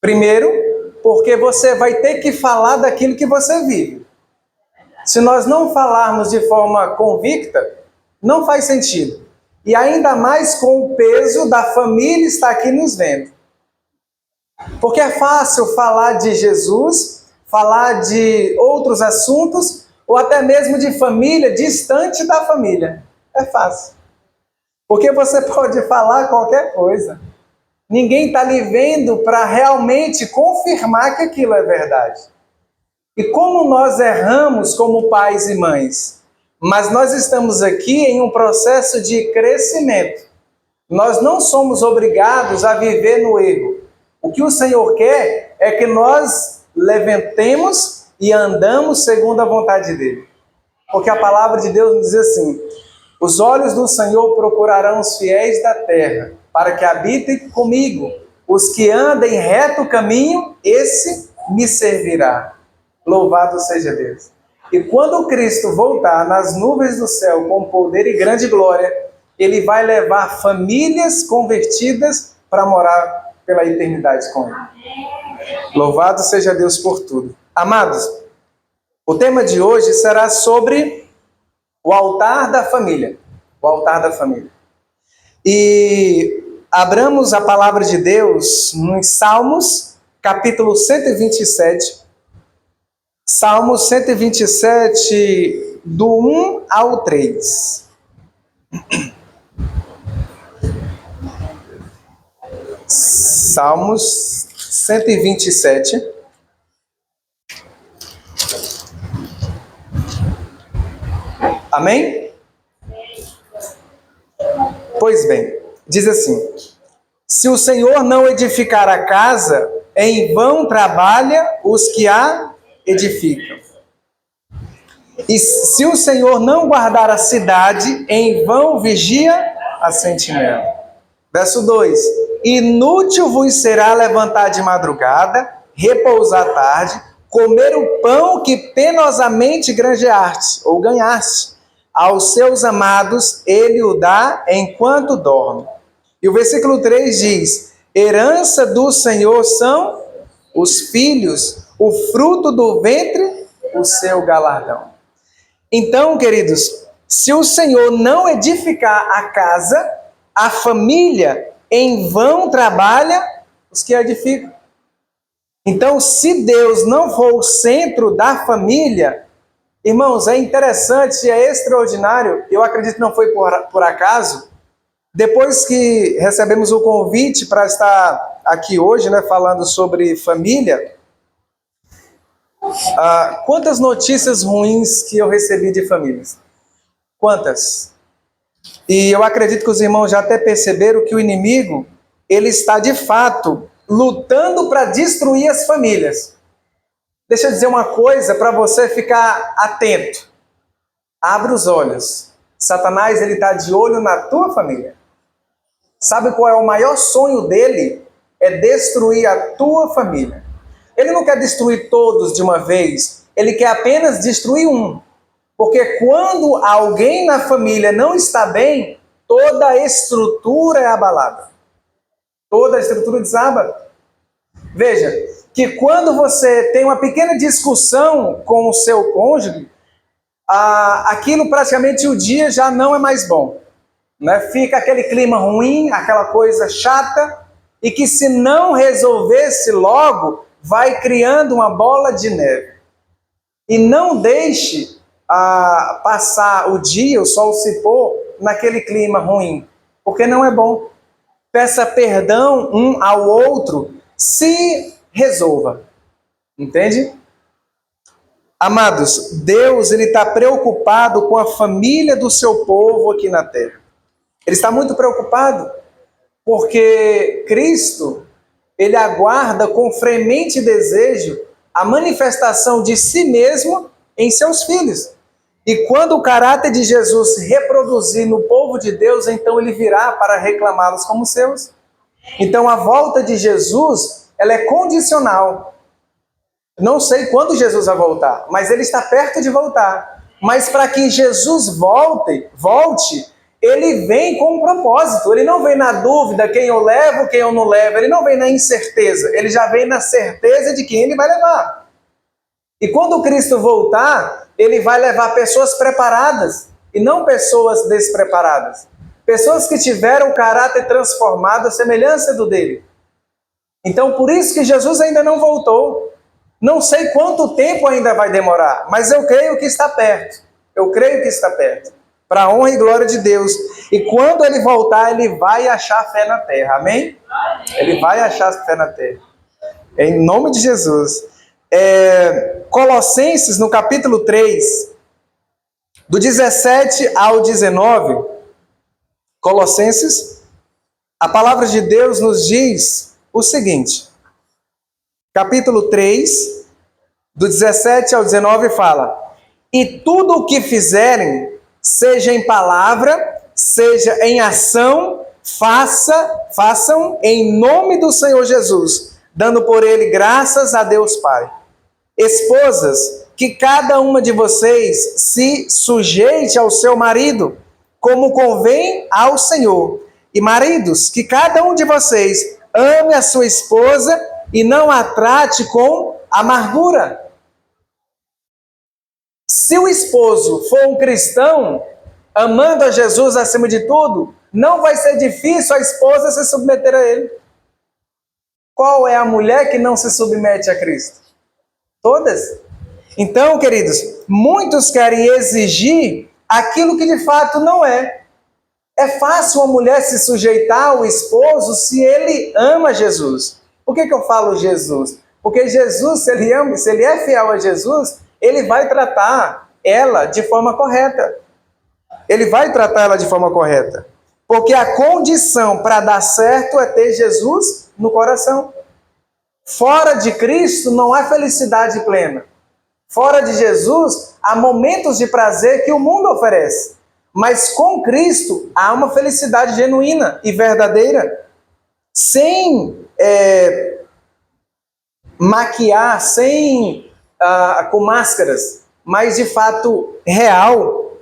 Primeiro, porque você vai ter que falar daquilo que você vive. Se nós não falarmos de forma convicta, não faz sentido. E ainda mais com o peso da família estar aqui nos vendo. Porque é fácil falar de Jesus, falar de outros assuntos, ou até mesmo de família, distante da família. É fácil. Porque você pode falar qualquer coisa. Ninguém está lhe vendo para realmente confirmar que aquilo é verdade. E como nós erramos como pais e mães, mas nós estamos aqui em um processo de crescimento. Nós não somos obrigados a viver no erro. O que o Senhor quer é que nós levantemos e andamos segundo a vontade dele. Porque a palavra de Deus diz assim: os olhos do Senhor procurarão os fiéis da terra, para que habitem comigo. Os que andem reto caminho, esse me servirá. Louvado seja Deus. E quando Cristo voltar nas nuvens do céu com poder e grande glória, ele vai levar famílias convertidas para morar pela eternidade com ele. Louvado seja Deus por tudo. Amados, o tema de hoje será sobre o altar da família. O altar da família. E abramos a palavra de Deus nos Salmos, capítulo 127. Salmos 127, do 1 ao 3. Salmos 127. Amém? Pois bem, diz assim: se o Senhor não edificar a casa, em vão trabalha os que a edificam. E se o Senhor não guardar a cidade, em vão vigia a sentinela. Verso 2: inútil vos será levantar de madrugada, repousar à tarde, comer o pão que penosamente granjeaste, ou ganhaste. Aos seus amados ele o dá enquanto dorme. E o versículo 3 diz: herança do Senhor são os filhos, o fruto do ventre, o seu galardão. Então, queridos, se o Senhor não edificar a casa, a família, em vão trabalha os que a edificam. Então, se Deus não for o centro da família, irmãos, é interessante, é extraordinário, eu acredito que não foi por acaso, depois que recebemos o convite para estar aqui hoje, falando sobre família, quantas notícias ruins que eu recebi de famílias? Quantas? E eu acredito que os irmãos já até perceberam que o inimigo, ele está de fato lutando para destruir as famílias. Deixa eu dizer uma coisa para você ficar atento. Abra os olhos. Satanás, ele está de olho na tua família. Sabe qual é o maior sonho dele? É destruir a tua família. Ele não quer destruir todos de uma vez. Ele quer apenas destruir um. Porque quando alguém na família não está bem, toda a estrutura é abalada. Toda a estrutura desaba. Veja, que quando você tem uma pequena discussão com o seu cônjuge, aquilo praticamente o dia já não é mais bom. Fica aquele clima ruim, aquela coisa chata, e que se não resolvesse logo, vai criando uma bola de neve. E não deixe passar o dia, o sol se pôr, naquele clima ruim, porque não é bom. Peça perdão um ao outro, se resolva. Entende? Amados, Deus ele está preocupado com a família do seu povo aqui na terra. Ele está muito preocupado, porque Cristo, ele aguarda com fremente desejo a manifestação de si mesmo em seus filhos. E quando o caráter de Jesus se reproduzir no povo de Deus, então ele virá para reclamá-los como seus. Então a volta de Jesus, ela é condicional. Não sei quando Jesus vai voltar, mas ele está perto de voltar. Mas para que Jesus volte, ele vem com um propósito. Ele não vem na dúvida quem eu levo, quem eu não levo. Ele não vem na incerteza. Ele já vem na certeza de quem ele vai levar. E quando Cristo voltar, ele vai levar pessoas preparadas e não pessoas despreparadas. Pessoas que tiveram o caráter transformado à semelhança do dele. Então, por isso que Jesus ainda não voltou. Não sei quanto tempo ainda vai demorar, mas eu creio que está perto. Eu creio que está perto. Para a honra e glória de Deus. E quando ele voltar, ele vai achar fé na terra. Amém? Ele vai achar fé na terra. Em nome de Jesus. Colossenses, no capítulo 3, do 17 ao 19, Colossenses, a palavra de Deus nos diz o seguinte, capítulo 3, do 17 ao 19 fala, e tudo o que fizerem, seja em palavra, seja em ação, façam em nome do Senhor Jesus, dando por ele graças a Deus Pai. Esposas, que cada uma de vocês se sujeite ao seu marido, como convém ao Senhor. E maridos, que cada um de vocês ame a sua esposa e não a trate com amargura. Se o esposo for um cristão, amando a Jesus acima de tudo, não vai ser difícil a esposa se submeter a ele. Qual é a mulher que não se submete a Cristo? Todas. Então, queridos, muitos querem exigir aquilo que de fato não é. É fácil uma mulher se sujeitar ao esposo se ele ama Jesus. Por que eu falo Jesus? Porque Jesus, se ele ama, se ele é fiel a Jesus, ele vai tratar ela de forma correta. Ele vai tratar ela de forma correta. Porque a condição para dar certo é ter Jesus no coração. Fora de Cristo não há felicidade plena. Fora de Jesus há momentos de prazer que o mundo oferece. Mas com Cristo há uma felicidade genuína e verdadeira. Sem maquiar, sem com máscaras, mas de fato real.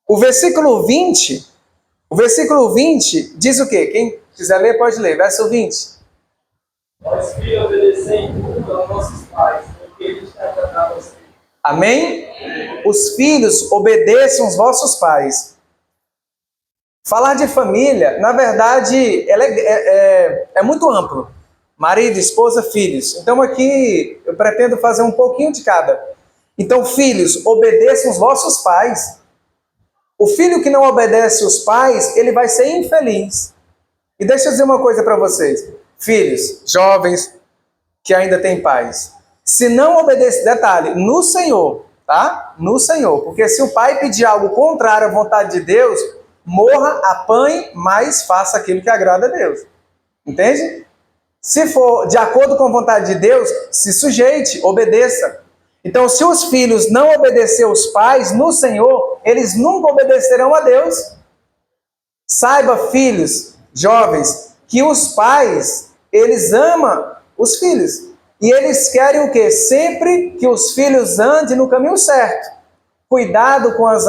O versículo 20 diz o quê? Quem quiser ler pode ler. Verso 20. Nós, filhos, obedecemos aos nossos pais, porque eles trataram assim. Amém? Os filhos, obedeçam os vossos pais. Falar de família, na verdade, ela é muito amplo. Marido, esposa, filhos. Então aqui eu pretendo fazer um pouquinho de cada. Então, filhos, obedeçam os vossos pais. O filho que não obedece os pais, ele vai ser infeliz. E deixa eu dizer uma coisa para vocês. Filhos, jovens, que ainda têm pais. Se não obedecer, detalhe, no Senhor, tá? No Senhor. Porque se o pai pedir algo contrário à vontade de Deus, morra, apanhe, mas faça aquilo que agrada a Deus. Entende? Se for de acordo com a vontade de Deus, se sujeite, obedeça. Então, se os filhos não obedecer os pais no Senhor, eles nunca obedecerão a Deus. Saiba, filhos, jovens, que os pais, eles amam os filhos. E eles querem o quê? Sempre que os filhos andem no caminho certo. Cuidado com as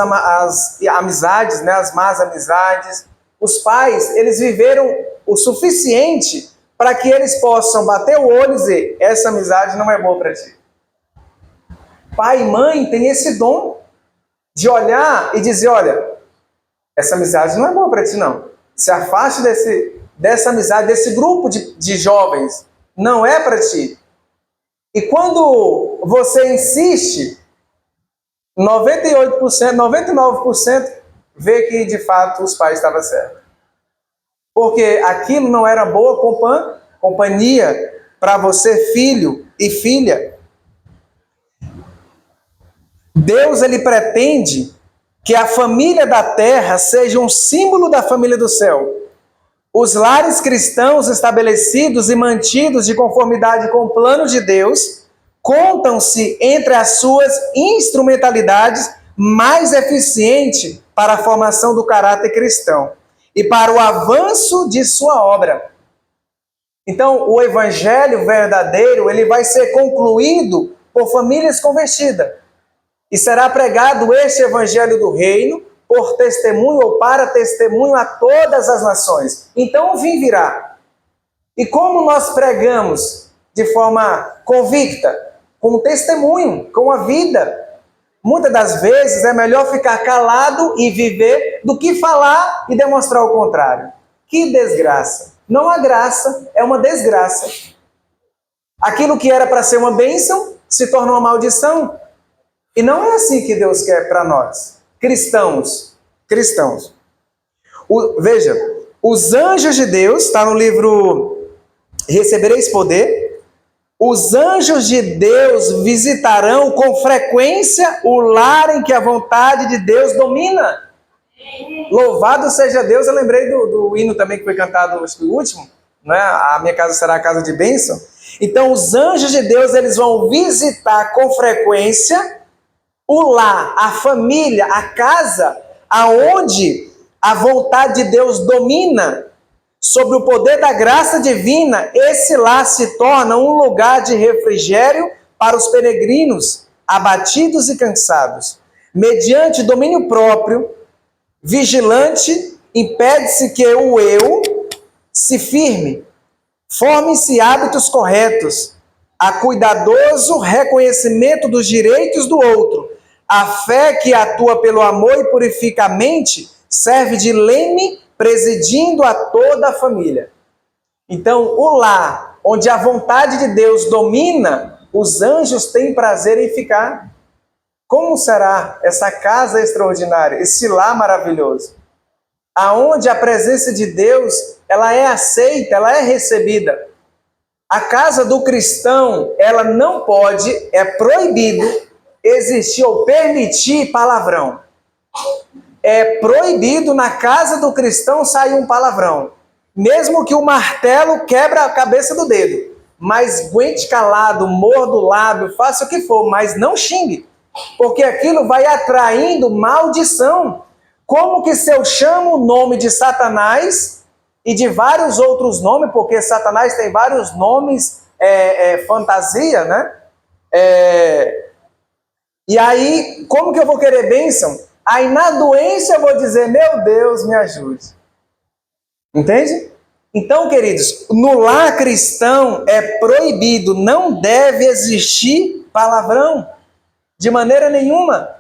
amizades, né? As más amizades. Os pais, eles viveram o suficiente para que eles possam bater o olho e dizer, essa amizade não é boa para ti. Pai e mãe têm esse dom de olhar e dizer, olha, essa amizade não é boa para ti não. Se afaste dessa amizade, desse grupo de jovens, não é para ti. E quando você insiste, 98%, 99% vê que de fato os pais estavam certos. Porque aquilo não era boa companhia para você, filho e filha. Deus, ele pretende que a família da terra seja um símbolo da família do céu. Os lares cristãos estabelecidos e mantidos de conformidade com o plano de Deus contam-se entre as suas instrumentalidades mais eficientes para a formação do caráter cristão e para o avanço de sua obra. Então, o evangelho verdadeiro, ele vai ser concluído por famílias convertidas. E será pregado este evangelho do reino por testemunho ou para testemunho a todas as nações. Então o fim virá. E como nós pregamos de forma convicta? Com testemunho, com a vida. Muitas das vezes é melhor ficar calado e viver do que falar e demonstrar o contrário. Que desgraça. Não há graça, é uma desgraça. Aquilo que era para ser uma bênção se torna uma maldição. E não é assim que Deus quer para nós, cristãos. Veja, os anjos de Deus, está no livro Recebereis Poder, os anjos de Deus visitarão com frequência o lar em que a vontade de Deus domina. Louvado seja Deus. Eu lembrei do hino também que foi cantado, acho que o último, né? A minha casa será a casa de bênção. Então os anjos de Deus, eles vão visitar com frequência o lar, a família, a casa, aonde a vontade de Deus domina. Sobre o poder da graça divina, esse lar se torna um lugar de refrigério para os peregrinos, abatidos e cansados. Mediante domínio próprio, vigilante, impede-se que o eu se firme. Formem-se hábitos corretos, a cuidadoso reconhecimento dos direitos do outro. A fé que atua pelo amor e purifica a mente serve de leme presidindo a toda a família. Então, o lar, onde a vontade de Deus domina, os anjos têm prazer em ficar. Como será essa casa extraordinária, esse lar maravilhoso? Aonde a presença de Deus, ela é aceita, ela é recebida. A casa do cristão, ela não pode, é proibido existir ou permitir palavrão. É proibido na casa do cristão sair um palavrão. Mesmo que o martelo quebra a cabeça do dedo. Mas aguente calado, morda o lábio, faça o que for, mas não xingue. Porque aquilo vai atraindo maldição. Como que se eu chamo o nome de Satanás e de vários outros nomes, porque Satanás tem vários nomes, fantasia, né? E aí, como que eu vou querer bênção? Aí na doença eu vou dizer, meu Deus, me ajude. Entende? Então, queridos, no lar cristão é proibido, não deve existir palavrão, de maneira nenhuma.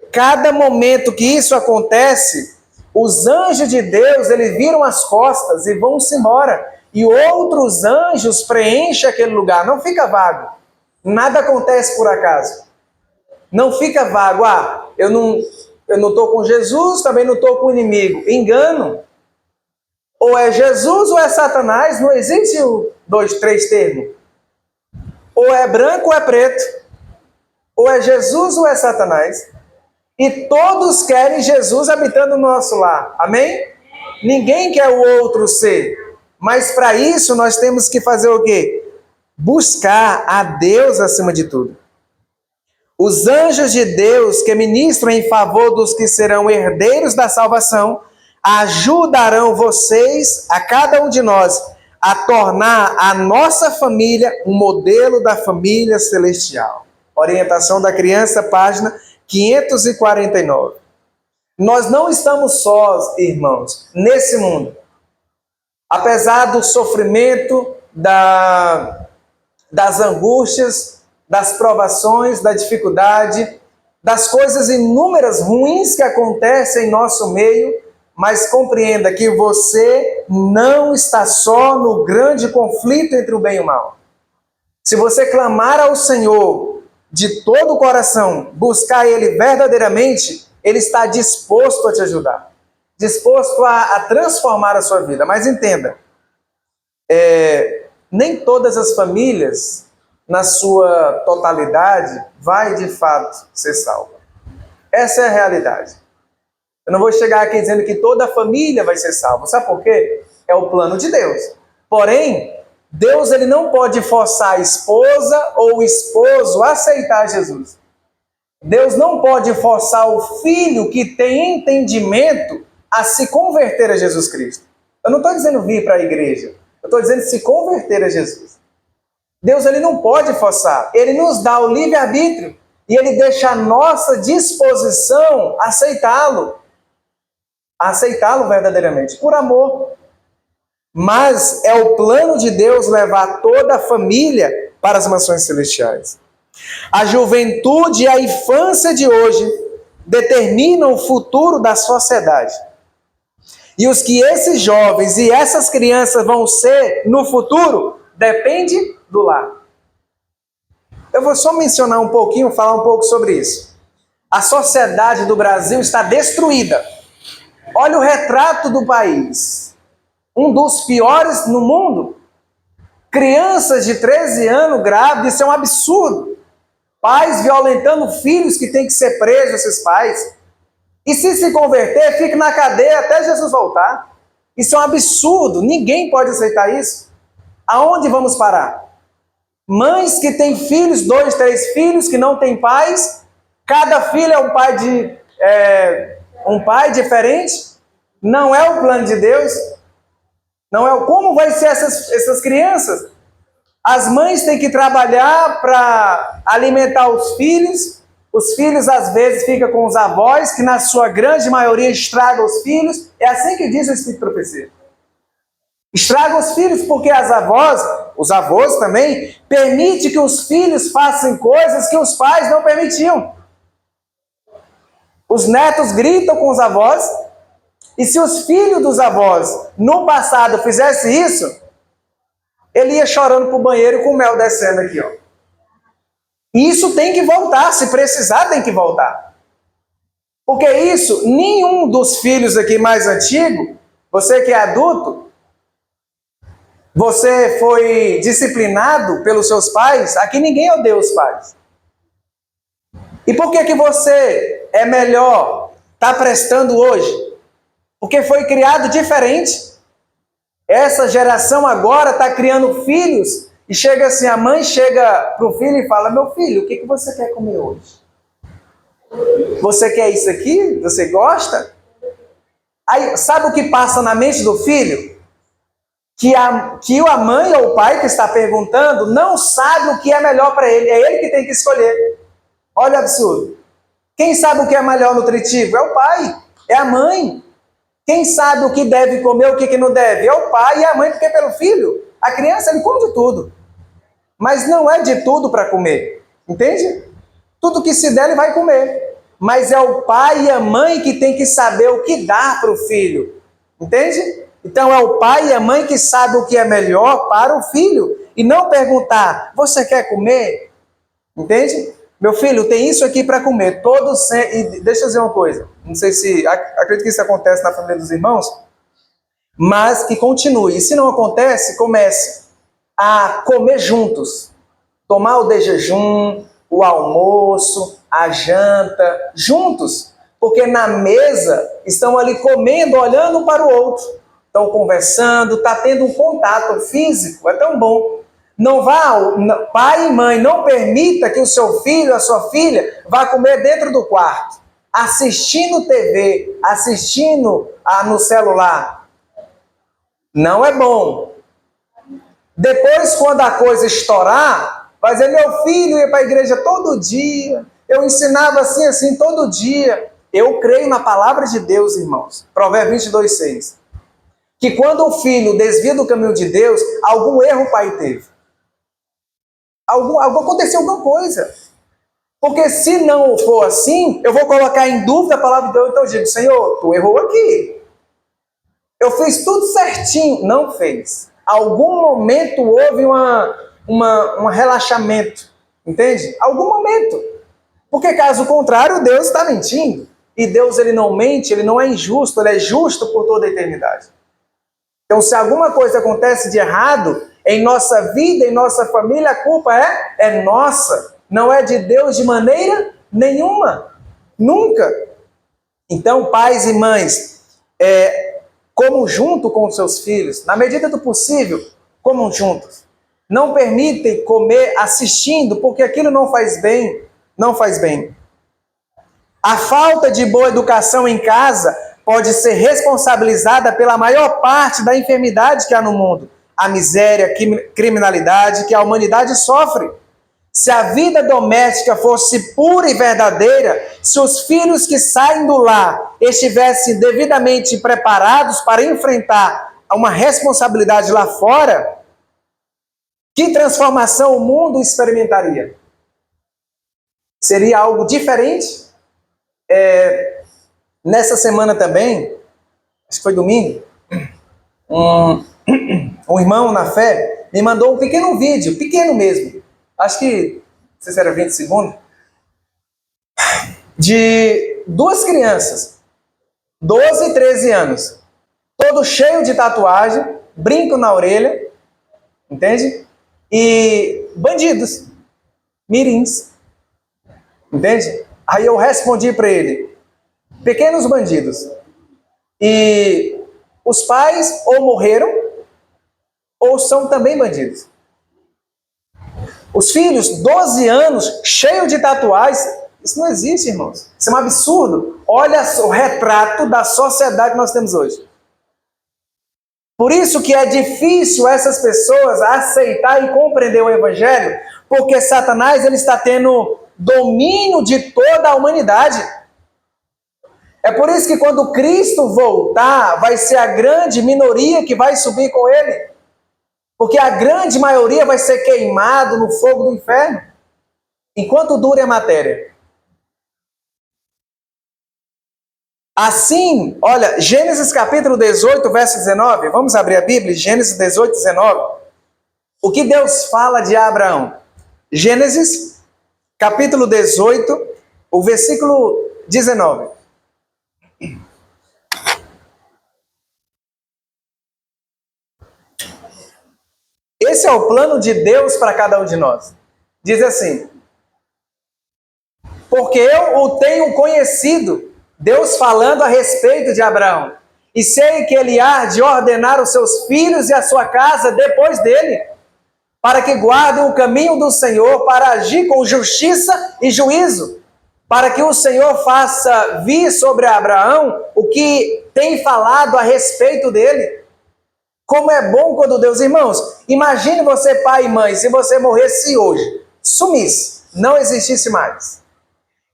Cada momento que isso acontece, os anjos de Deus, eles viram as costas e vão-se embora. E outros anjos preenchem aquele lugar, não fica vago. Nada acontece por acaso. Não fica vago, eu não estou com Jesus, também não estou com o inimigo. Engano. Ou é Jesus ou é Satanás, não existe o 2, 3 termos. Ou é branco ou é preto. Ou é Jesus ou é Satanás. E todos querem Jesus habitando no nosso lar. Amém? Ninguém quer o outro ser. Mas para isso nós temos que fazer o quê? Buscar a Deus acima de tudo. Os anjos de Deus que ministram em favor dos que serão herdeiros da salvação ajudarão vocês, a cada um de nós, a tornar a nossa família um modelo da família celestial. Orientação da criança, página 549. Nós não estamos sós, irmãos, nesse mundo. Apesar do sofrimento, das angústias, das provações, da dificuldade, das coisas inúmeras ruins que acontecem em nosso meio, mas compreenda que você não está só no grande conflito entre o bem e o mal. Se você clamar ao Senhor de todo o coração, buscar Ele verdadeiramente, Ele está disposto a te ajudar, disposto a transformar a sua vida. Mas entenda, nem todas as famílias, na sua totalidade, vai de fato ser salva. Essa é a realidade. Eu não vou chegar aqui dizendo que toda a família vai ser salva. Sabe por quê? É o plano de Deus. Porém, Deus ele não pode forçar a esposa ou o esposo a aceitar Jesus. Deus não pode forçar o filho que tem entendimento a se converter a Jesus Cristo. Eu não estou dizendo vir para a igreja. Eu estou dizendo se converter a Jesus. Deus ele não pode forçar. Ele nos dá o livre-arbítrio e ele deixa a nossa disposição aceitá-lo. a aceitá-lo verdadeiramente, por amor. Mas é o plano de Deus levar toda a família para as mansões celestiais. A juventude e a infância de hoje determinam o futuro da sociedade. E os que esses jovens e essas crianças vão ser no futuro depende do lar. Eu vou só mencionar um pouquinho, falar um pouco sobre isso. A sociedade do Brasil está destruída. Olha o retrato do país. Um dos piores no mundo. Crianças de 13 anos grávidas, isso é um absurdo. Pais violentando filhos que têm que ser presos, esses pais. E se converter, fica na cadeia até Jesus voltar. Isso é um absurdo. Ninguém pode aceitar isso. Aonde vamos parar? Mães que têm filhos, 2, 3 filhos, que não têm pais. Cada filho é um pai diferente. Não é o plano de Deus. Não é como vai ser essas crianças? As mães têm que trabalhar para alimentar os filhos. Os filhos às vezes ficam com os avós, que na sua grande maioria estragam os filhos. É assim que diz o Espírito de Profecia. Estragam os filhos porque os avós também, permitem que os filhos façam coisas que os pais não permitiam. Os netos gritam com os avós, e se os filhos dos avós no passado fizessem isso, ele ia chorando para o banheiro com o mel descendo aqui, ó. E isso tem que voltar, se precisar tem que voltar. Porque isso, nenhum dos filhos aqui mais antigo, você que é adulto, você foi disciplinado pelos seus pais, aqui ninguém odeia os pais. E por que você é melhor estar prestando hoje? Porque foi criado diferente. Essa geração agora está criando filhos e chega assim, a mãe chega para o filho e fala: meu filho, o que você quer comer hoje? Você quer isso aqui? Você gosta? Aí, sabe o que passa na mente do filho? Que a mãe ou o pai que está perguntando não sabe o que é melhor para ele. É ele que tem que escolher. Olha o absurdo. Quem sabe o que é melhor nutritivo? É o pai, é a mãe. Quem sabe o que deve comer, o que não deve? É o pai e a mãe, porque pelo filho. A criança, ele come de tudo. Mas não é de tudo para comer. Entende? Tudo que se der, ele vai comer. Mas é o pai e a mãe que tem que saber o que dar para o filho. Entende? Então é o pai e a mãe que sabe o que é melhor para o filho. E não perguntar: você quer comer? Entende? Meu filho, tem isso aqui para comer. E deixa eu dizer uma coisa. Não sei se... Acredito que isso acontece na família dos irmãos. Mas que continue. E se não acontece, comece a comer juntos. Tomar o de jejum, o almoço, a janta, juntos. Porque na mesa estão ali comendo, olhando um para o outro. Estão conversando, está tendo um contato físico. É tão bom. Não vá, pai e mãe, não permita que o seu filho, a sua filha, vá comer dentro do quarto, assistindo TV, assistindo no celular. Não é bom. Depois, quando a coisa estourar, vai dizer: meu filho ia para a igreja todo dia, eu ensinava assim todo dia. Eu creio na palavra de Deus, irmãos. Provérbios 22:6. Que quando o filho desvia do caminho de Deus, algum erro o pai teve. Aconteceu alguma coisa. Porque se não for assim, eu vou colocar em dúvida a palavra de Deus. Então eu digo: Senhor, tu errou aqui. Eu fiz tudo certinho. Não fez. Algum momento houve um relaxamento. Entende? Algum momento. Porque caso contrário, Deus está mentindo. E Deus, ele não mente, ele não é injusto, ele é justo por toda a eternidade. Então, se alguma coisa acontece de errado em nossa vida, em nossa família, a culpa é nossa. Não é de Deus de maneira nenhuma. Nunca. Então, pais e mães, comam junto com os seus filhos. Na medida do possível, comam juntos. Não permitem comer assistindo, porque aquilo não faz bem. Não faz bem. A falta de boa educação em casa pode ser responsabilizada pela maior parte da enfermidade que há no mundo. A miséria, a criminalidade que a humanidade sofre. se a vida doméstica fosse pura e verdadeira, se os filhos que saem do lar estivessem devidamente preparados para enfrentar uma responsabilidade lá fora, que transformação o mundo experimentaria? Seria algo diferente? Nessa semana também, acho que foi domingo, um irmão na fé me mandou um pequeno vídeo, pequeno mesmo, acho que, não sei se era 20 segundos, de duas crianças, 12 e 13 anos, todo cheio de tatuagem, brinco na orelha, entende? E bandidos, mirins, entende? Aí eu respondi para ele, pequenos bandidos, e os pais ou morreram, ou são também bandidos. Os filhos, 12 anos, cheio de tatuagens, isso não existe, irmãos. Isso é um absurdo. Olha o retrato da sociedade que nós temos hoje. Por isso que é difícil essas pessoas aceitar e compreender o Evangelho, porque Satanás ele está tendo domínio de toda a humanidade. É por isso que quando Cristo voltar, vai ser a grande minoria que vai subir com ele. Porque a grande maioria vai ser queimado no fogo do inferno, enquanto dure a matéria. Assim, olha, Gênesis capítulo 18, verso 19, vamos abrir a Bíblia, Gênesis 18, 19. O que Deus fala de Abraão? Gênesis capítulo 18, o versículo 19. Esse é o plano de Deus para cada um de nós. Diz assim: porque eu o tenho conhecido, Deus falando a respeito de Abraão, e sei que ele há de ordenar os seus filhos e a sua casa depois dele, para que guardem o caminho do Senhor, para agir com justiça e juízo, para que o Senhor faça vir sobre Abraão o que tem falado a respeito dele. Como é bom quando Deus, irmãos, imagine você pai e mãe, se você morresse hoje, sumisse, não existisse mais.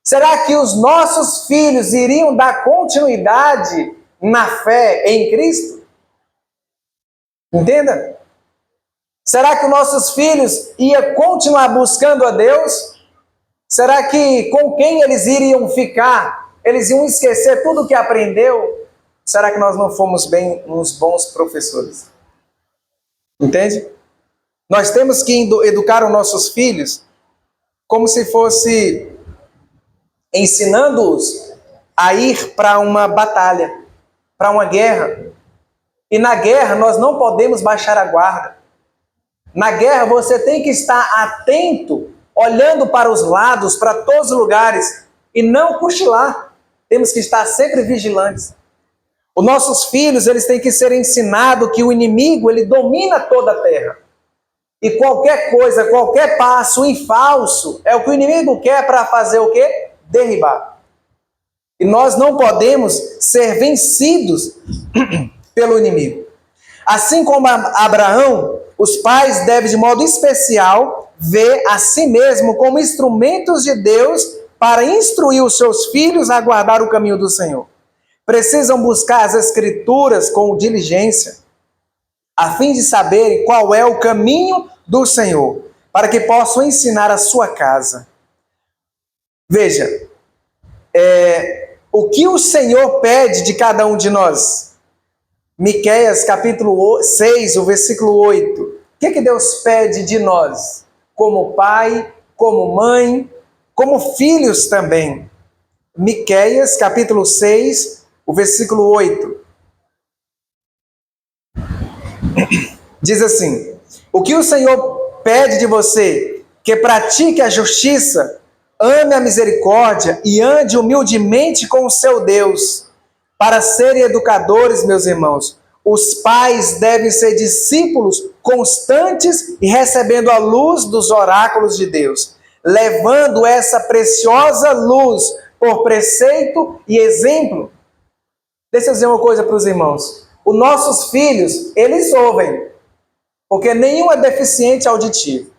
Será que os nossos filhos iriam dar continuidade na fé em Cristo? Entenda? Será que os nossos filhos iam continuar buscando a Deus? Será que com quem eles iriam ficar? Eles iam esquecer tudo o que aprendeu? Será que nós não fomos bem uns bons professores? Entende? Nós temos que educar os nossos filhos como se fosse ensinando-os a ir para uma batalha, para uma guerra. E na guerra nós não podemos baixar a guarda. Na guerra você tem que estar atento, olhando para os lados, para todos os lugares, e não cochilar. Temos que estar sempre vigilantes. Os nossos filhos, eles têm que ser ensinados que o inimigo, ele domina toda a terra. E qualquer coisa, qualquer passo em falso, é o que o inimigo quer para fazer o quê? Derribar. E nós não podemos ser vencidos pelo inimigo. Assim como Abraão, os pais devem de modo especial ver a si mesmo como instrumentos de Deus para instruir os seus filhos a guardar o caminho do Senhor. Precisam buscar as Escrituras com diligência, a fim de saberem qual é o caminho do Senhor, para que possam ensinar a sua casa. Veja, o que o Senhor pede de cada um de nós? Miqueias capítulo 6, o versículo 8. O que Deus pede de nós? Como pai, como mãe, como filhos também. Miqueias capítulo 6, o versículo 8. Diz assim: o que o Senhor pede de você? Que pratique a justiça, ame a misericórdia e ande humildemente com o seu Deus. Para serem educadores, meus irmãos, os pais devem ser discípulos constantes e recebendo a luz dos oráculos de Deus, levando essa preciosa luz por preceito e exemplo. Deixa eu dizer uma coisa para os irmãos. Os nossos filhos, eles ouvem, porque nenhum é deficiente auditivo.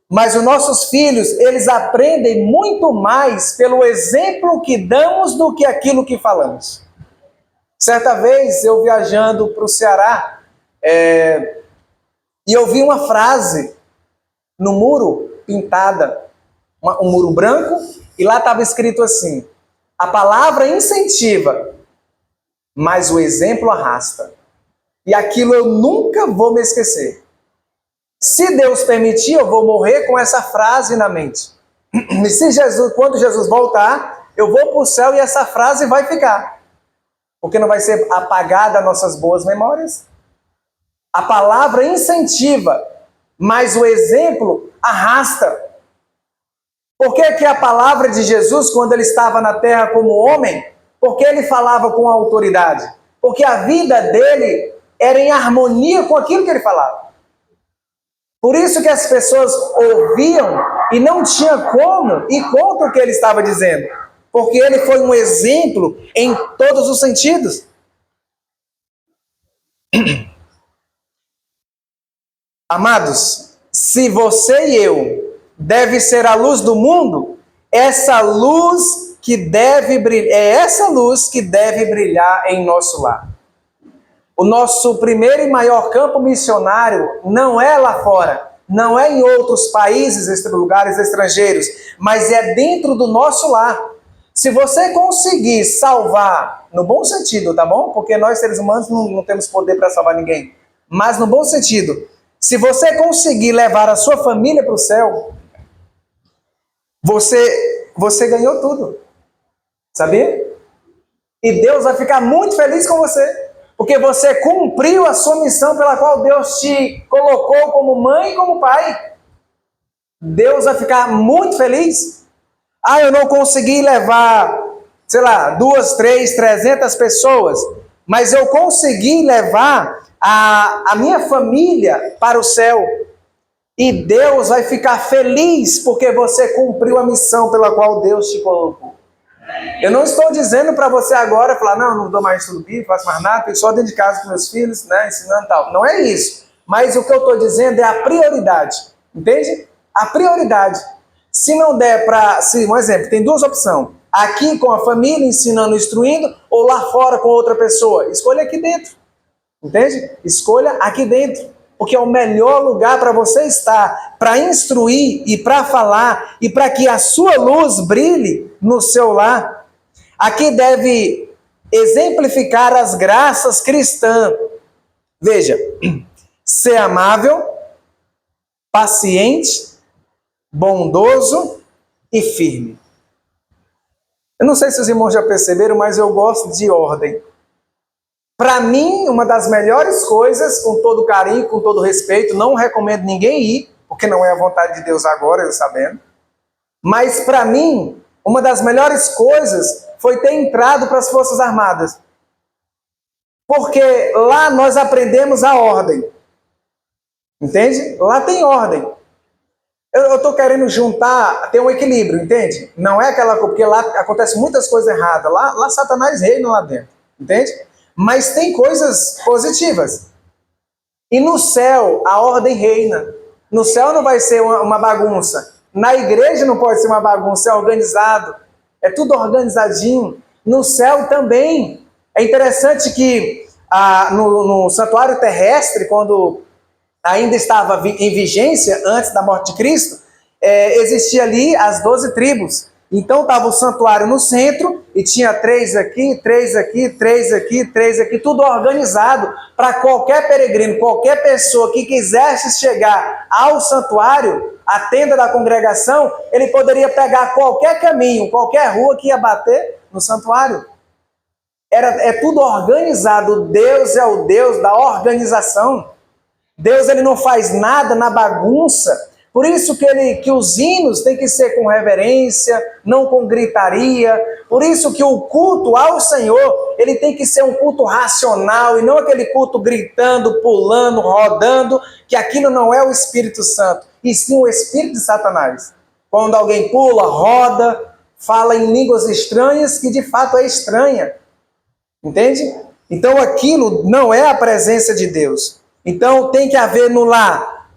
Mas os nossos filhos, eles aprendem muito mais pelo exemplo que damos do que aquilo que falamos. Certa vez, eu viajando para o Ceará, e eu vi uma frase no muro, pintada, um muro branco, e lá estava escrito assim: a palavra incentiva, mas o exemplo arrasta. E aquilo eu nunca vou me esquecer. Se Deus permitir, eu vou morrer com essa frase na mente. E se quando Jesus voltar, eu vou para o céu e essa frase vai ficar. Porque não vai ser apagada nossas boas memórias. A palavra incentiva, mas o exemplo arrasta. Por que a palavra de Jesus, quando ele estava na terra como homem, porque ele falava com autoridade? Porque a vida dele era em harmonia com aquilo que ele falava. Por isso que as pessoas ouviam e não tinha como ir contra o que ele estava dizendo. Porque ele foi um exemplo em todos os sentidos. Amados, se você e eu deve ser a luz do mundo, essa luz que deve brilhar, é essa luz que deve brilhar em nosso lar. O nosso primeiro e maior campo missionário não é lá fora, não é em outros países, lugares estrangeiros, mas é dentro do nosso lar. Se você conseguir salvar, no bom sentido, tá bom? Porque nós seres humanos não temos poder para salvar ninguém. Mas no bom sentido, se você conseguir levar a sua família para o céu, você ganhou tudo. Sabia? E Deus vai ficar muito feliz com você. Porque você cumpriu a sua missão pela qual Deus te colocou como mãe e como pai. Deus vai ficar muito feliz. Ah, eu não consegui levar, 2, 3, 300 pessoas, mas eu consegui levar a minha família para o céu. E Deus vai ficar feliz porque você cumpriu a missão pela qual Deus te colocou. Eu não estou dizendo para você agora falar, não dou mais estudo bíblico, faço mais nada, fico só dentro de casa com meus filhos, ensinando e tal. Não é isso. Mas o que eu estou dizendo é a prioridade. Entende? A prioridade. Se não der para... Um exemplo, tem duas opções. Aqui com a família, ensinando, instruindo, ou lá fora com outra pessoa. Escolha aqui dentro. Entende? Escolha aqui dentro. Porque é o melhor lugar para você estar, para instruir e para falar, e para que a sua luz brilhe no seu lar. Aqui deve exemplificar as graças cristãs. Veja, ser amável, paciente, bondoso e firme. Eu não sei se os irmãos já perceberam, mas eu gosto de ordem. Para mim, uma das melhores coisas, com todo carinho, com todo respeito, não recomendo ninguém ir, porque não é a vontade de Deus agora, eu sabendo. Mas para mim, uma das melhores coisas foi ter entrado para as Forças Armadas. Porque lá nós aprendemos a ordem. Entende? Lá tem ordem. Eu estou querendo juntar, ter um equilíbrio, entende? Não é aquela coisa, porque lá acontece muitas coisas erradas. Lá Satanás reina lá dentro, entende? Mas tem coisas positivas. E no céu, a ordem reina. No céu não vai ser uma bagunça. Na igreja não pode ser uma bagunça, é organizado. É tudo organizadinho. No céu também. É interessante que no santuário terrestre, quando ainda estava em vigência, antes da morte de Cristo, existia ali as 12 tribos. Então estava o santuário no centro, e tinha 3 aqui, 3 aqui, 3 aqui, 3 aqui, tudo organizado para qualquer peregrino, qualquer pessoa que quisesse chegar ao santuário, a tenda da congregação, ele poderia pegar qualquer caminho, qualquer rua que ia bater no santuário. É tudo organizado. Deus é o Deus da organização. Deus ele não faz nada na bagunça. Por isso que os hinos têm que ser com reverência, não com gritaria. Por isso que o culto ao Senhor, ele tem que ser um culto racional e não aquele culto gritando, pulando, rodando, que aquilo não é o Espírito Santo, e sim o Espírito de Satanás. Quando alguém pula, roda, fala em línguas estranhas, que de fato é estranha. Entende? Então aquilo não é a presença de Deus. Então tem que haver no lar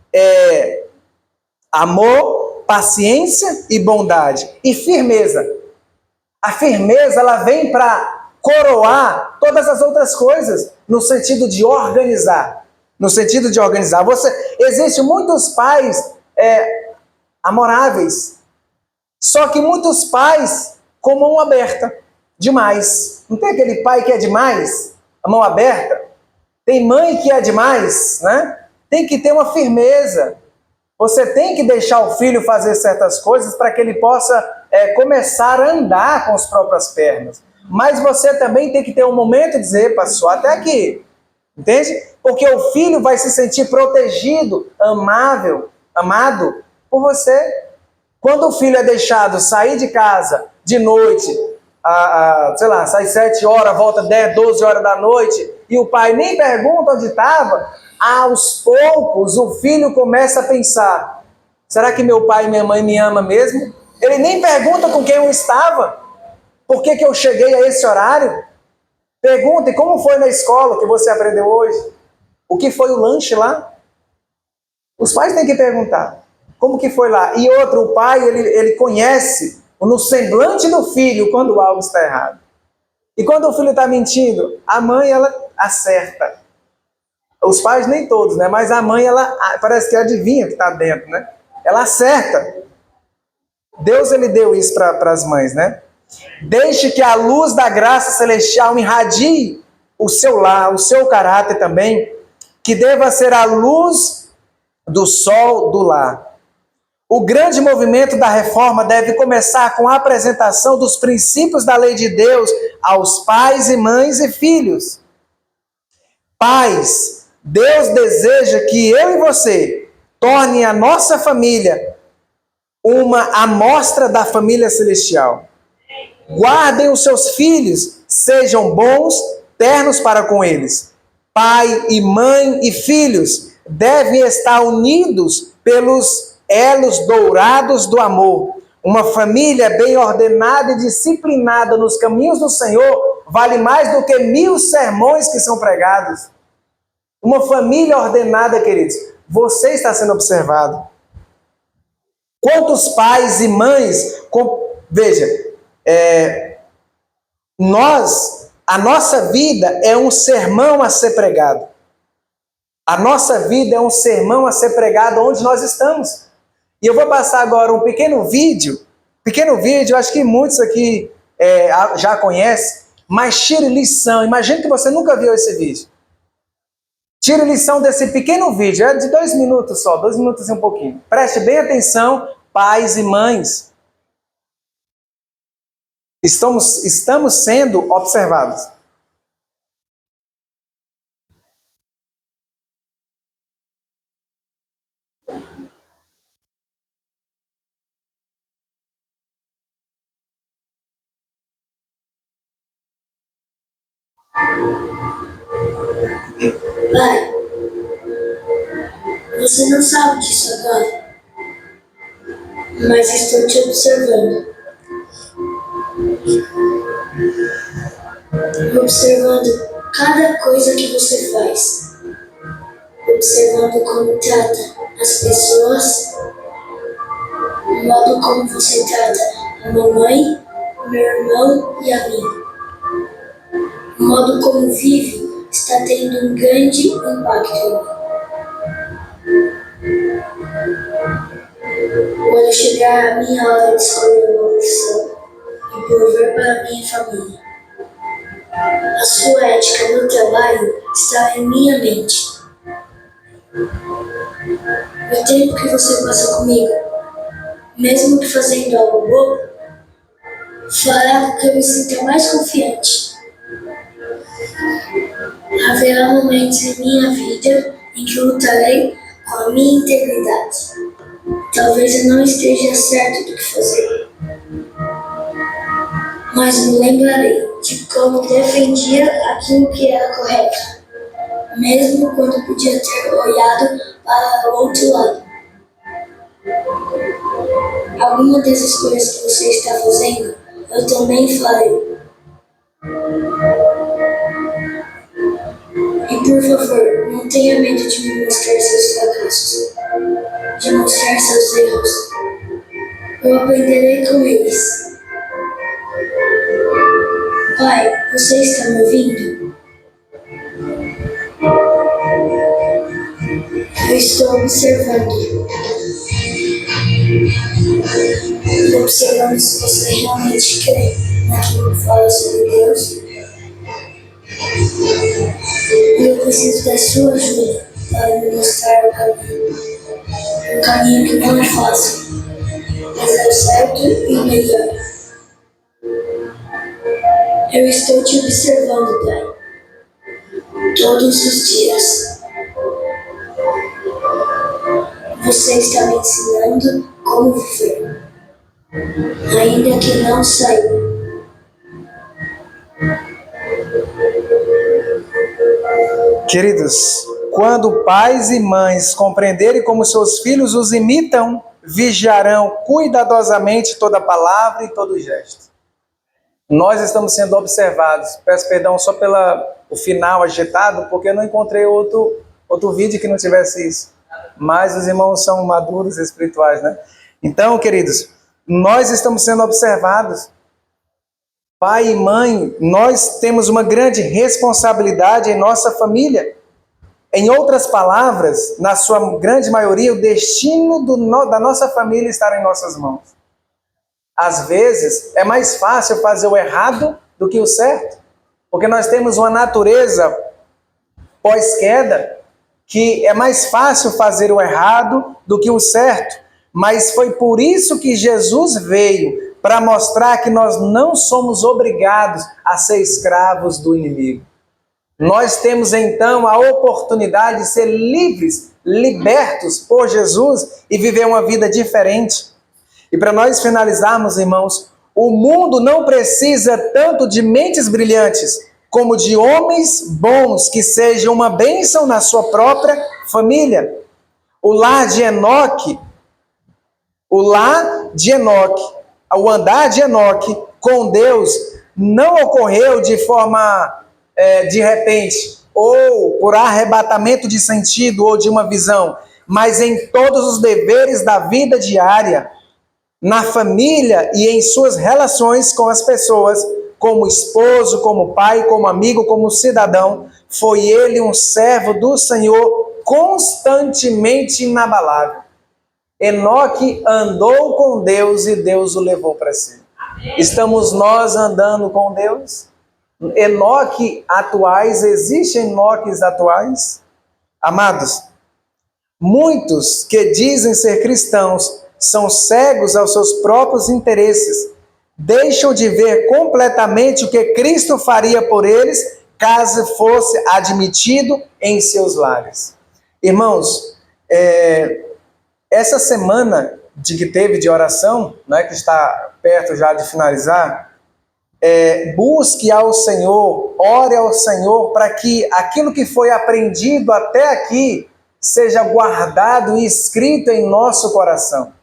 Amor, paciência e bondade. E firmeza. A firmeza, ela vem para coroar todas as outras coisas, no sentido de organizar. No sentido de organizar. Existem muitos pais amoráveis, só que muitos pais com mão aberta, demais. Não tem aquele pai que é demais, a mão aberta? Tem mãe que é demais, né? Tem que ter uma firmeza. Você tem que deixar o filho fazer certas coisas para que ele possa começar a andar com as próprias pernas. Mas você também tem que ter um momento de dizer, passou até aqui. Entende? Porque o filho vai se sentir protegido, amado por você. Quando o filho é deixado sair de casa de noite, sei lá, sai 7 horas, volta 10, 12 horas da noite, e o pai nem pergunta onde estava, aos poucos o filho começa a pensar, será que meu pai e minha mãe me amam mesmo? Ele nem pergunta com quem eu estava, por que eu cheguei a esse horário? Pergunte como foi na escola que você aprendeu hoje, o que foi o lanche lá? Os pais têm que perguntar. Como que foi lá? E outro, o pai, ele conhece no semblante do filho quando algo está errado. E quando o filho está mentindo, a mãe, ela acerta. Os pais nem todos, né? Mas a mãe, ela parece que adivinha o que está dentro, né? Ela acerta. Deus, ele deu isso para as mães, né? Deixe que a luz da graça celestial irradie o seu lar, o seu caráter também, que deva ser a luz do sol do lar. O grande movimento da reforma deve começar com a apresentação dos princípios da lei de Deus aos pais e mães e filhos. Pais, Deus deseja que eu e você tornem a nossa família uma amostra da família celestial. Guardem os seus filhos, sejam bons, ternos para com eles. Pai e mãe e filhos devem estar unidos pelos elos dourados do amor. Uma família bem ordenada e disciplinada nos caminhos do Senhor vale mais do que 1000 sermões que são pregados. Uma família ordenada, queridos, você está sendo observado. Quantos pais e mães, veja, a nossa vida é um sermão a ser pregado. A nossa vida é um sermão a ser pregado onde nós estamos. E eu vou passar agora um pequeno vídeo, acho que muitos aqui já conhecem, mas tire lição. Imagine que você nunca viu esse vídeo. Tire lição desse pequeno vídeo, é de 2 minutos só, 2 minutos e um pouquinho. Preste bem atenção, pais e mães. Estamos sendo observados. Pai, você não sabe disso agora, mas estou te observando. Observando cada coisa que você faz. Observando como trata as pessoas, o modo como você trata a mamãe, meu irmão e a mim. O modo como vive está tendo um grande impacto em mim. Quando chegar a minha hora de escolher uma profissão e prover para a minha família, a sua ética no trabalho está em minha mente. O tempo que você passa comigo, mesmo que fazendo algo bom, fará com que eu me sinta mais confiante. Haverá momentos em minha vida em que lutarei com a minha integridade. Talvez eu não esteja certo do que fazer, mas me lembrarei de como defendia aquilo que era correto, mesmo quando podia ter olhado para o outro lado. Alguma dessas coisas que você está fazendo, eu também farei. E por favor, não tenha medo de me mostrar seus fracassos. de mostrar seus erros. Eu aprenderei com eles. Pai, você está me ouvindo? Eu estou observando. Observando se você realmente crê naquilo que fala sobre Deus. E eu preciso da sua ajuda para me mostrar o caminho. Um caminho que não é fácil, mas é o certo e o melhor. Eu estou te observando, Pai, todos os dias. Você está me ensinando como viver, ainda que não saiba. Queridos, quando pais e mães compreenderem como seus filhos os imitam, vigiarão cuidadosamente toda palavra e todo gesto. Nós estamos sendo observados. Peço perdão só pelo final agitado, porque eu não encontrei outro vídeo que não tivesse isso. Mas os irmãos são maduros espirituais, né? Então, queridos, nós estamos sendo observados. Pai e mãe, nós temos uma grande responsabilidade em nossa família. Em outras palavras, na sua grande maioria, o destino da nossa família está em nossas mãos. Às vezes, é mais fácil fazer o errado do que o certo, porque nós temos uma natureza pós-queda que é mais fácil fazer o errado do que o certo, mas foi por isso que Jesus veio, para mostrar que nós não somos obrigados a ser escravos do inimigo. Nós temos então a oportunidade de ser livres, libertos por Jesus e viver uma vida diferente. E para nós finalizarmos, irmãos, o mundo não precisa tanto de mentes brilhantes, como de homens bons que sejam uma bênção na sua própria família. O lar de Enoque, o andar de Enoque com Deus não ocorreu de forma de repente, ou por arrebatamento de sentido ou de uma visão, mas em todos os deveres da vida diária, na família e em suas relações com as pessoas, como esposo, como pai, como amigo, como cidadão, foi ele um servo do Senhor constantemente inabalável. Enoque andou com Deus e Deus o levou para si. Estamos nós andando com Deus? Enoque atuais, existem Enoques atuais? Amados, muitos que dizem ser cristãos são cegos aos seus próprios interesses, deixam de ver completamente o que Cristo faria por eles caso fosse admitido em seus lares. Irmãos, essa semana que teve de oração, né, que está perto já de finalizar, busque ao Senhor, ore ao Senhor para que aquilo que foi aprendido até aqui seja guardado e escrito em nosso coração.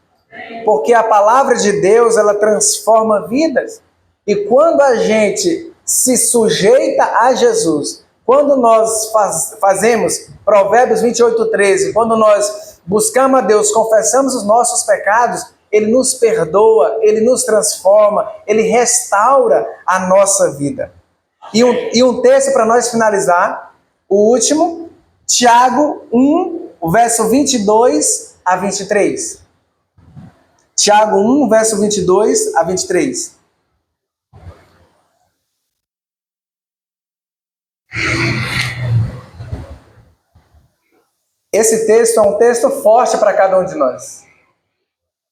Porque a palavra de Deus, ela transforma vidas. E quando a gente se sujeita a Jesus, quando nós fazemos Provérbios 28:13, quando nós buscamos a Deus, confessamos os nossos pecados, Ele nos perdoa, Ele nos transforma, Ele restaura a nossa vida. E um texto para nós finalizar, o último, Tiago 1, o verso 22 a 23. Tiago 1, verso 22 a 23. Esse texto é um texto forte para cada um de nós.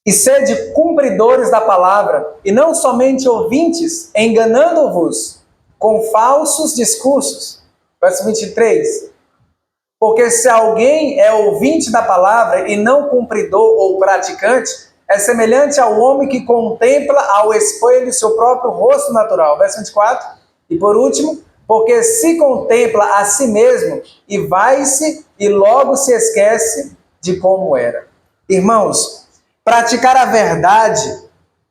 E sede cumpridores da palavra, e não somente ouvintes, enganando-vos com falsos discursos. Verso 23. Porque se alguém é ouvinte da palavra e não cumpridor ou praticante, é semelhante ao homem que contempla ao espelho seu próprio rosto natural. Verso 24. E por último, porque se contempla a si mesmo e vai-se e logo se esquece de como era. Irmãos, praticar a verdade,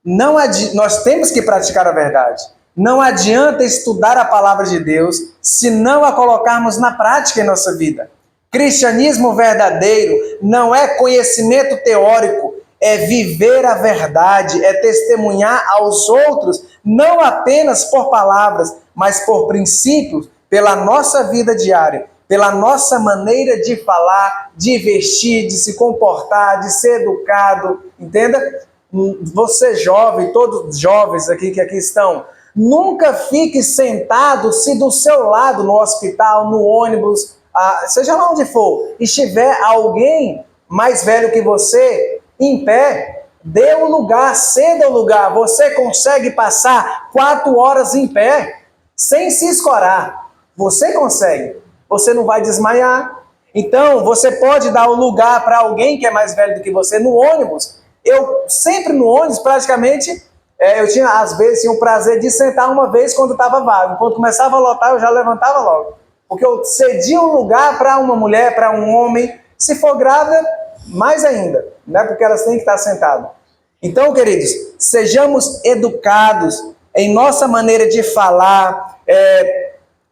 nós temos que praticar a verdade. Não adianta estudar a palavra de Deus se não a colocarmos na prática em nossa vida. Cristianismo verdadeiro não é conhecimento teórico, é viver a verdade, é testemunhar aos outros, não apenas por palavras, mas por princípios, pela nossa vida diária, pela nossa maneira de falar, de vestir, de se comportar, de ser educado, entenda? Você jovem, todos os jovens aqui que aqui estão, nunca fique sentado se do seu lado, no hospital, no ônibus, seja lá onde for, estiver alguém mais velho que você, em pé, dê o lugar, ceda o lugar. Você consegue passar 4 horas em pé, sem se escorar. Você consegue. Você não vai desmaiar. Então, você pode dar o lugar para alguém que é mais velho do que você no ônibus. Eu sempre no ônibus, praticamente, eu tinha, às vezes, o prazer de sentar uma vez quando estava vago. Quando começava a lotar, eu já levantava logo. Porque eu cedia um lugar para uma mulher, para um homem. Se for grávida, mais ainda, né? Porque elas têm que estar sentadas. Então, queridos, sejamos educados em nossa maneira de falar.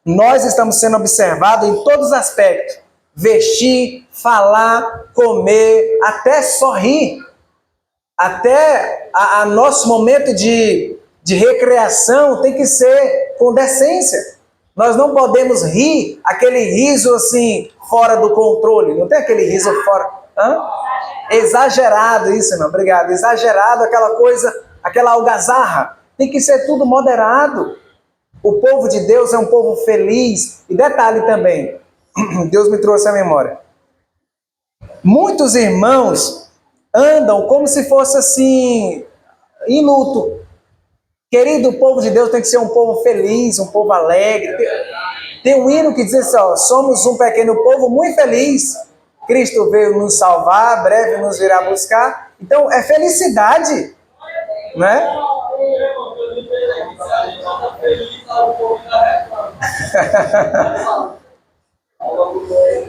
Nós estamos sendo observados em todos os aspectos. Vestir, falar, comer, até sorrir. Até a nosso momento de recreação tem que ser com decência. Nós não podemos rir, aquele riso assim, fora do controle. Não tem aquele riso fora... Exagerado, isso, irmão, obrigado. Exagerado, aquela coisa, aquela algazarra. Tem que ser tudo moderado. O povo de Deus é um povo feliz. E detalhe também, Deus me trouxe à memória. Muitos irmãos andam como se fosse assim, em luto. Querido, o povo de Deus tem que ser um povo feliz, um povo alegre. Tem um hino que diz assim, ó, somos um pequeno povo muito feliz. Cristo veio nos salvar, breve nos virá buscar. Então, é felicidade, né?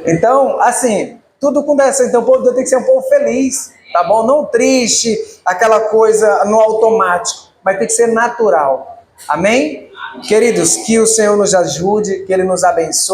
Então, assim, tudo com dessa. Então, o povo de Deus tem que ser um povo feliz, tá bom? Não triste, aquela coisa no automático, mas tem que ser natural. Amém? Queridos, que o Senhor nos ajude, que Ele nos abençoe.